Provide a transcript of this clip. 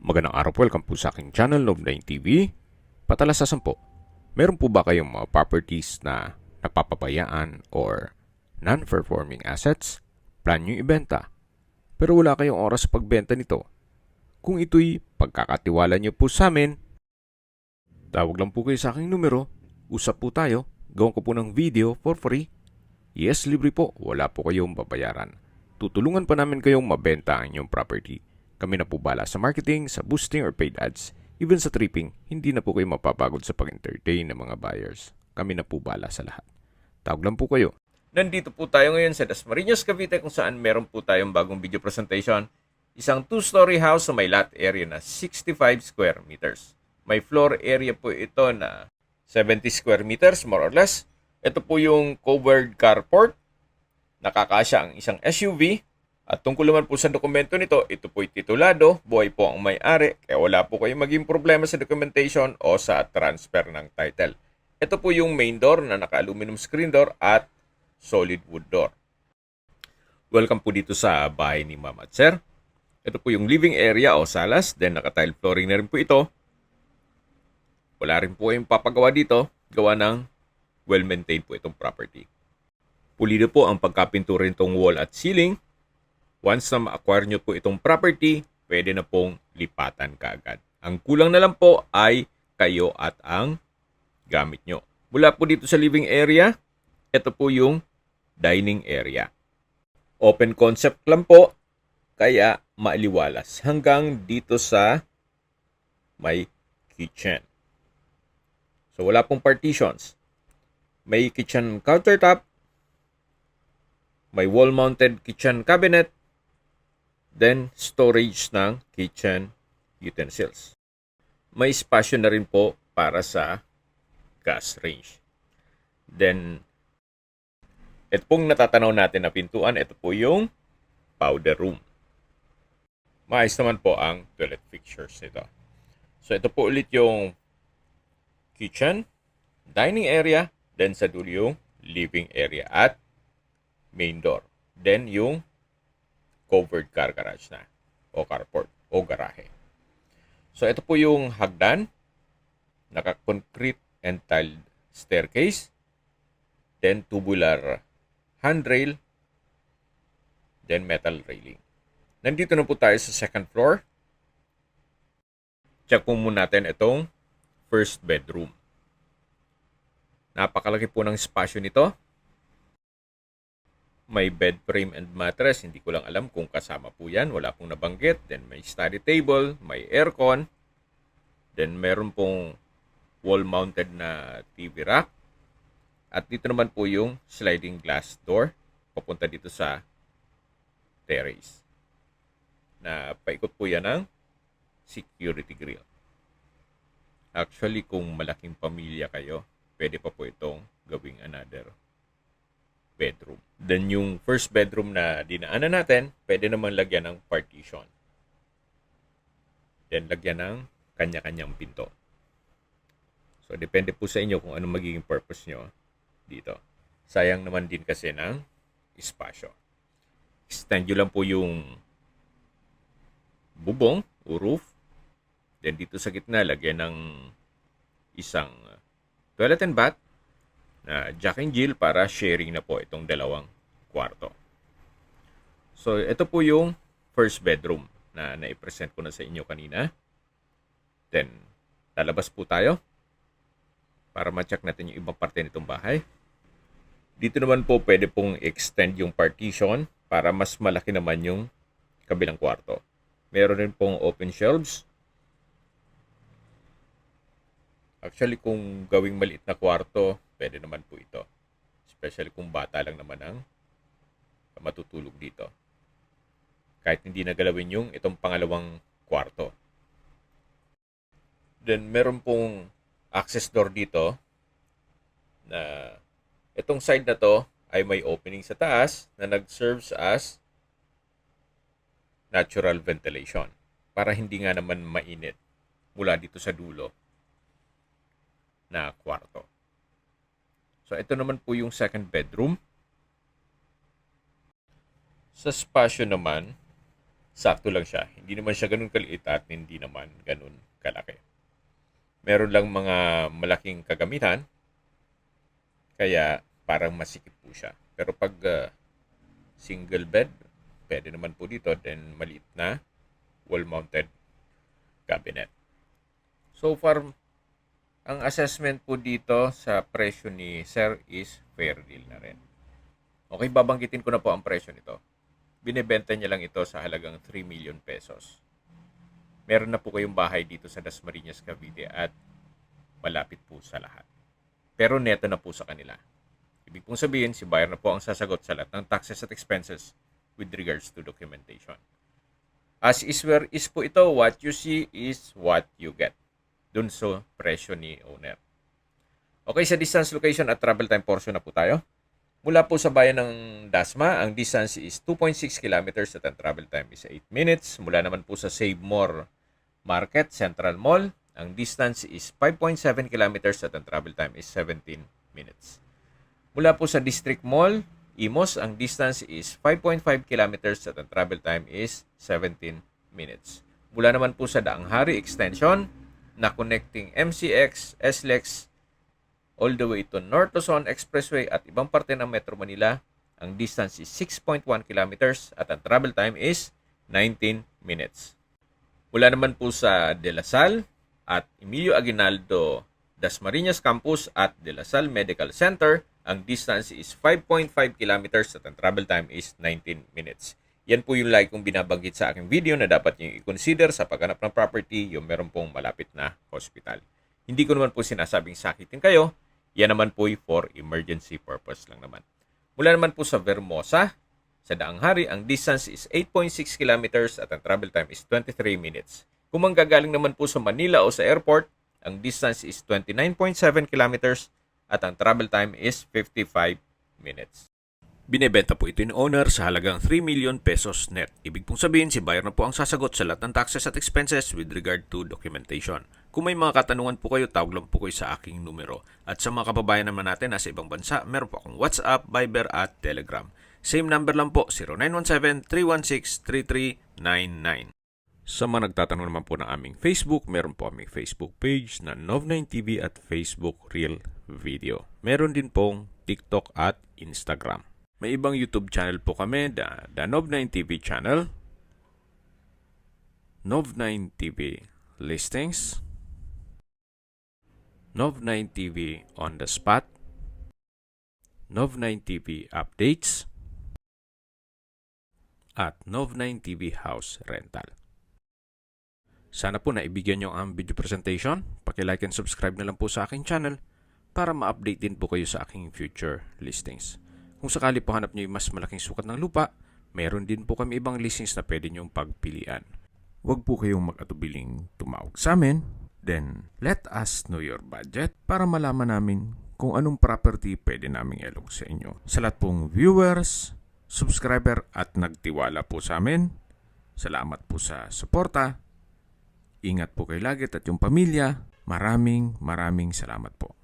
Magandang araw po, welcome po sa aking channel, Love9 TV. Patalasasan po, meron po ba kayong mga properties na napapabayaan or non-performing assets? Plan nyo ibenta, pero wala kayong oras sa pagbenta nito. Kung ito'y pagkakatiwala nyo po sa amin, tawag lang po kayo sa aking numero, usap po tayo, gawin ko po ng video for free. Yes, libre po, wala po kayong babayaran. Tutulungan pa namin kayong mabenta ang inyong property. Kami na po bala sa marketing, sa boosting or paid ads. Even sa tripping, hindi na po kayo mapapagod sa pag-entertain ng mga buyers. Kami na po bala sa lahat. Tawag lang po kayo. Nandito po tayo ngayon sa Dasmariñas, Cavite kung saan meron po tayong bagong video presentation. Isang 2-story house sa may lot area na 65 square meters. May floor area po ito na 70 square meters more or less. Ito po yung covered carport. Nakakasya ang isang SUV. At tungkol naman po sa dokumento nito, ito po'y titulado, buhay po ang may-ari, kaya wala po kayong maging problema sa documentation o sa transfer ng title. Ito po yung main door na naka-aluminum screen door at solid wood door. Welcome po dito sa bahay ni Ma'am at Sir. Ito po yung living area o salas, then naka-tile flooring na rin po ito. Wala rin po kayong papagawa dito, gawa ng well-maintained po itong property. Pulido po ang pagkapintura nitong wall at ceiling. Once na ma-acquire nyo po itong property, pwede na pong lipatan kaagad. Ang kulang na lang po ay kayo at ang gamit nyo. Mula po dito sa living area, ito po yung dining area. Open concept lang po, kaya maaliwalas hanggang dito sa may kitchen. So wala pong partitions. May kitchen countertop, may wall-mounted kitchen cabinet, then storage ng kitchen utensils. May spasyo na rin po para sa gas range. Then, ito pong natatanaw natin na pintuan, ito po yung powder room. Maayos naman po ang toilet fixtures nito. So, ito po ulit yung kitchen, dining area, then sa dulo yung living area at main door. Then, yung covered car garage na o carport o garahe. So ito po yung hagdan, naka-concrete and tiled staircase, then tubular handrail, then metal railing. Nandito na po tayo sa second floor. Check po muna natin itong first bedroom. Napakalaki po ng spasyo nito. May bed frame and mattress. Hindi ko lang alam kung kasama po yan. Wala pong nabanggit. Then may study table, may aircon. Then meron pong wall-mounted na TV rack. At dito naman po yung sliding glass door. Papunta dito sa terrace. Na paikot po yan ng security grill. Actually, kung malaking pamilya kayo, pwede pa po itong gawing another bedroom. Then yung first bedroom na dinaanan natin, pwede naman lagyan ng partition. Then lagyan ng kanya-kanyang pinto. So depende po sa inyo kung ano magiging purpose nyo dito. Sayang naman din kasi ng espasyo. Extend nyo lang po yung bubong o roof. Then dito sa gitna, lagyan ng isang toilet and bath na Jack and Jill para sharing na po itong dalawang kwarto. So, ito po yung first bedroom na naipresent ko na sa inyo kanina. Then, lalabas po tayo para ma-check natin yung ibang parte nitong bahay. Dito naman po pwede pong extend yung partition para mas malaki naman yung kabilang kwarto. Meron rin pong open shelves. Actually, kung gawing maliit na kwarto, pwede naman po ito. Especially kung bata lang naman ang matutulog dito. Kahit hindi nagalawin yung itong pangalawang kwarto. Then, meron pong access door dito na itong side na to ay may opening sa taas na nag-serves as natural ventilation para hindi nga naman mainit mula dito sa dulo na kwarto. So, ito naman po yung second bedroom. Sa spasyo naman, sakto lang siya. Hindi naman siya ganun kaliit at hindi naman ganun kalaki. Meron lang mga malaking kagamitan, kaya parang masikip po siya. Pero pag single bed, pwede naman po dito. Then maliit na wall-mounted cabinet. So far, ang assessment po dito sa presyo ni Sir is fair deal na rin. Okay, babanggitin ko na po ang presyo nito. Binebenta niya lang ito sa halagang 3 million pesos. Meron na po kayong bahay dito sa Dasmariñas, Cavite at malapit po sa lahat. Pero neto na po sa kanila. Ibig pong sabihin, si buyer na po ang sasagot sa lahat ng taxes at expenses with regards to documentation. As is where is po ito, what you see is what you get. Dun sa presyo ni owner. Okay, sa distance, location at travel time portion na po tayo. Mula po sa bayan ng Dasma, ang distance is 2.6 kilometers at ang travel time is 8 minutes. Mula naman po sa Save More Market, Central Mall, ang distance is 5.7 kilometers at ang travel time is 17 minutes. Mula po sa District Mall, Imos, ang distance is 5.5 kilometers at ang travel time is 17 minutes. Mula naman po sa Daang Hari Extension, na connecting MCX, SLEX, all the way to North Luzon Expressway at ibang parte ng Metro Manila, ang distance is 6.1 kilometers at ang travel time is 19 minutes. Mula naman po sa De La Salle at Emilio Aguinaldo Dasmariñas Campus at De La Salle Medical Center, ang distance is 5.5 kilometers at ang travel time is 19 minutes. Yan po yung like kong binabanggit sa aking video na dapat nyo i-consider sa paghanap ng property, yung meron pong malapit na hospital. Hindi ko naman po sinasabing sakitin kayo, yan naman po for emergency purpose lang naman. Mula naman po sa Vermosa, sa Daang Hari, ang distance is 8.6 kilometers at ang travel time is 23 minutes. Kung manggagaling naman po sa Manila o sa airport, ang distance is 29.7 kilometers at ang travel time is 55 minutes. Binebenta po ito ni owner sa halagang 3 million pesos net. Ibig pong sabihin, si buyer na po ang sasagot sa lahat ng taxes at expenses with regard to documentation. Kung may mga katanungan po kayo, tawag lang po kayo sa aking numero. At sa mga kababayan naman natin na sa ibang bansa, meron po akong WhatsApp, Viber at Telegram. Same number lang po, 0917-316-3399. Sa mga nagtatanong naman po ng aming Facebook, meron po aming Facebook page na Nov9TV at Facebook Real Video. Meron din pong TikTok at Instagram. May ibang YouTube channel po kami, the Nov9TV channel, Nov9TV Listings, Nov9TV On The Spot, Nov9TV Updates, at Nov9TV House Rental. Sana po naibigyan nyo ang video presentation. Paki-like and subscribe na lang po sa aking channel para ma-update din po kayo sa aking future listings. Kung sakali po hanap nyo yung mas malaking sukat ng lupa, meron din po kami ibang listings na pwede nyong pagpilian. Huwag po kayong mag-atubiling tumawag sa amin. Then, let us know your budget para malaman namin kung anong property pwede naming ilog sa inyo. Sa lahat pong viewers, subscriber at nagtiwala po sa amin, salamat po sa suporta. Ingat po kayo lagi at yung pamilya. Maraming salamat po.